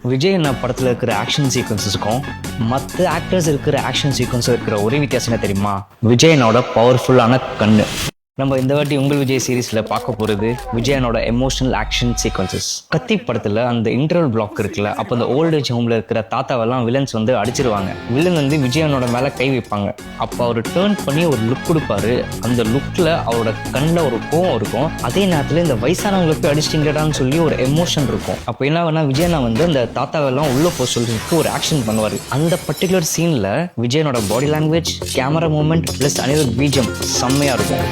விஜய் என்ன படத்தில் இருக்கிற ஆக்ஷன் சீக்வன்ஸஸ்க்கும் மற்ற ஆக்டர்ஸ் இருக்கிற ஆக்ஷன் சீக்வன்ஸும் இருக்கிற ஒரே வித்தியாசம் என்ன தெரியுமா? விஜயனோட பவர்ஃபுல்லான கண்ணு. நம்ம இந்த வாட்டி உங்கள் விஜய் சீரீஸில் பார்க்க போகிறது விஜயனோட எமோஷனல் ஆக்ஷன் சீக்வன்சஸ். கத்தி படத்தில் அந்த இன்டர்வல் பிளாக் இருக்குல்ல, அப்போ அந்த ஓல்ட் ஏஜ் ஹோமில் இருக்கிற தாத்தாவெல்லாம் வில்லன்ஸ் வந்து அடிச்சிருவாங்க. வில்லன் வந்து விஜயனோட மேலே கை வைப்பாங்க. அப்போ அவர் டேர்ன் பண்ணி ஒரு லுக் கொடுப்பாரு. அந்த லுக்கில் அவரோட கண்ணில் ஒரு கோவம் இருக்கும். அதே நேரத்தில் இந்த வயசானவங்களுக்கு அடிச்சிட்டிங்கடான்னு சொல்லி ஒரு எமோஷன் இருக்கும். அப்போ என்ன வேணா விஜயனா வந்து அந்த தாத்தாவெல்லாம் உள்ளே போக சொல்றதுக்கு ஒரு ஆக்ஷன் பண்ணுவார். அந்த பர்டிகுலர் சீனில் விஜயனோட body language, camera movement plus Anirudh BGM செம்மையாக இருக்கும்.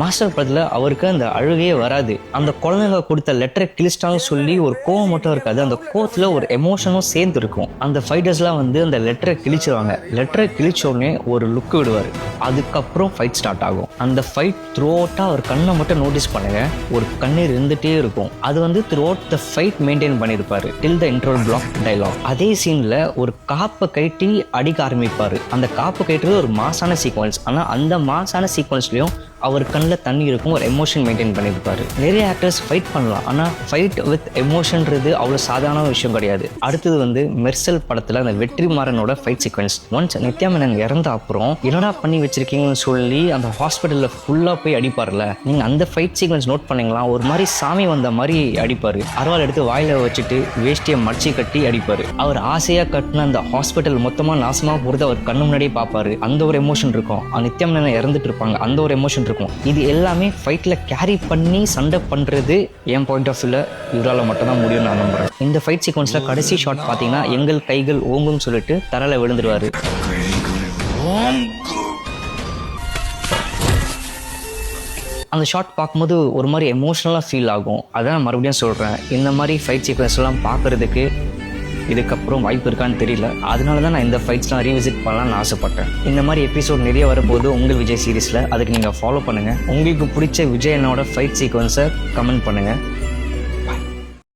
மாஸ்டர் படத்தில் அவருக்கு அந்த அழுகையே வராது. அந்த குழந்தைங்க கொடுத்த லெட்டரை கிழிச்சிட்டாலும் சொல்லி ஒரு கோவம் மட்டும் இருக்காது, அந்த கோவத்தில் ஒரு எமோஷனும் சேர்ந்து இருக்கும். அந்த ஃபைட்டர்ஸ்லாம் வந்து அந்த லெட்டரை கிழிச்சிருவாங்க. லெட்டரை கிழிச்சோடனே ஒரு லுக் விடுவார். அதுக்கப்புறம் ஃபைட் ஸ்டார்ட் ஆகும். அந்த ஃபைட் த்ரூ அவுட்டாக அவர் கண்ணை மட்டும் நோட்டீஸ் பண்ணுங்க, ஒரு கண்ணீர் இருந்துகிட்டே இருக்கும். அது வந்து through out the fight maintain பண்ணியிருப்பாரு டில் த இன்ட்ரோல் பிளாக் டைலாக். அதே சீனில் ஒரு காப்பை கட்டி அடிக்க ஆரம்பிப்பார். அந்த காப்பை கட்டுறது ஒரு மாசான சீக்வன்ஸ். ஆனால் அந்த மாசான சீக்வன்ஸ்லையும் அவர் கண்ணில் தண்ணி இருக்கும், ஒரு எமோஷன் மெயின்டைன் பண்ணியிருப்பாரு. நிறைய ஆக்டர்ஸ் ஃபைட் பண்ணலாம், ஆனால் ஃபைட் வித் எமோஷன்றது அவ்வளோ சாதாரண விஷயம் கிடையாது. அடுத்தது வந்து மெர்சல் படத்தில் அந்த வெற்றிமாறனோட fight sequence. Once Nithya Menen இறந்த அப்புறம் என்னடா பண்ணி வச்சிருக்கீங்கன்னு சொல்லி அந்த ஹாஸ்பிட்டலில் ஃபுல்லாக போய் அடிப்பார்ல, நீங்கள் அந்த ஃபைட் சீக்வன்ஸ் நோட் பண்ணிங்களா? ஒரு மாதிரி சாமி வந்த மாதிரி அடிப்பார். அருவாள் எடுத்து வாயில் வச்சுட்டு வேஷ்டியை மடிச்சு கட்டி அடிப்பார். அவர் ஆசையாக கட்டின அந்த ஹாஸ்பிட்டல் மொத்தமாக நாசமாக போகிறது அவர் கண்ணு முன்னாடியே பார்ப்பாரு. அந்த ஒரு எமோஷன் இருக்கும். நித்யா மேனன் இறந்துட்டு இருப்பாங்க, அந்த ஒரு எமோஷன் இருக்கும். இது எல்லாமே ஃபைட்ல கேரி பண்ணி சண்டை பண்றது என் பாயிண்ட் ஆஃப் வியூல இவரால் மட்டும் தான் முடியும் நான் நம்புறேன். இந்த ஃபைட் சீக்வன்ஸ்ல கடைசி ஷாட் பாத்தீங்கன்னா எங்கள் கைகள் ஓங்கும் சொல்லிட்டு தரல விழுந்துருவாரு. அந்த ஷாட் பார்க்கும்போது ஒரு மாதிரி எமோஷனலாக ஃபீல் ஆகும். அதான் மறுபடியும் சொல்கிறேன், இந்த மாதிரி ஃபைட் சீக்வன்ஸ் எல்லாம் பார்க்கறதுக்கு இதுக்கப்புறம் வாய்ப்பு இருக்கான்னு தெரியல. அதனால தான் நான் இந்த ஃபைட்ஸ்லாம் ரீவிசிட் பண்ணலாம்னு ஆசைப்பட்டேன். இந்த மாதிரி எபிசோட் நிறைய வரப்போது உங்கள் விஜய் சீரீஸில். அதுக்கு நீங்கள் ஃபாலோ பண்ணுங்கள். உங்களுக்கு பிடிச்ச விஜயனோட ஃபைட் சீக்வன்ஸை கமெண்ட் பண்ணுங்கள்.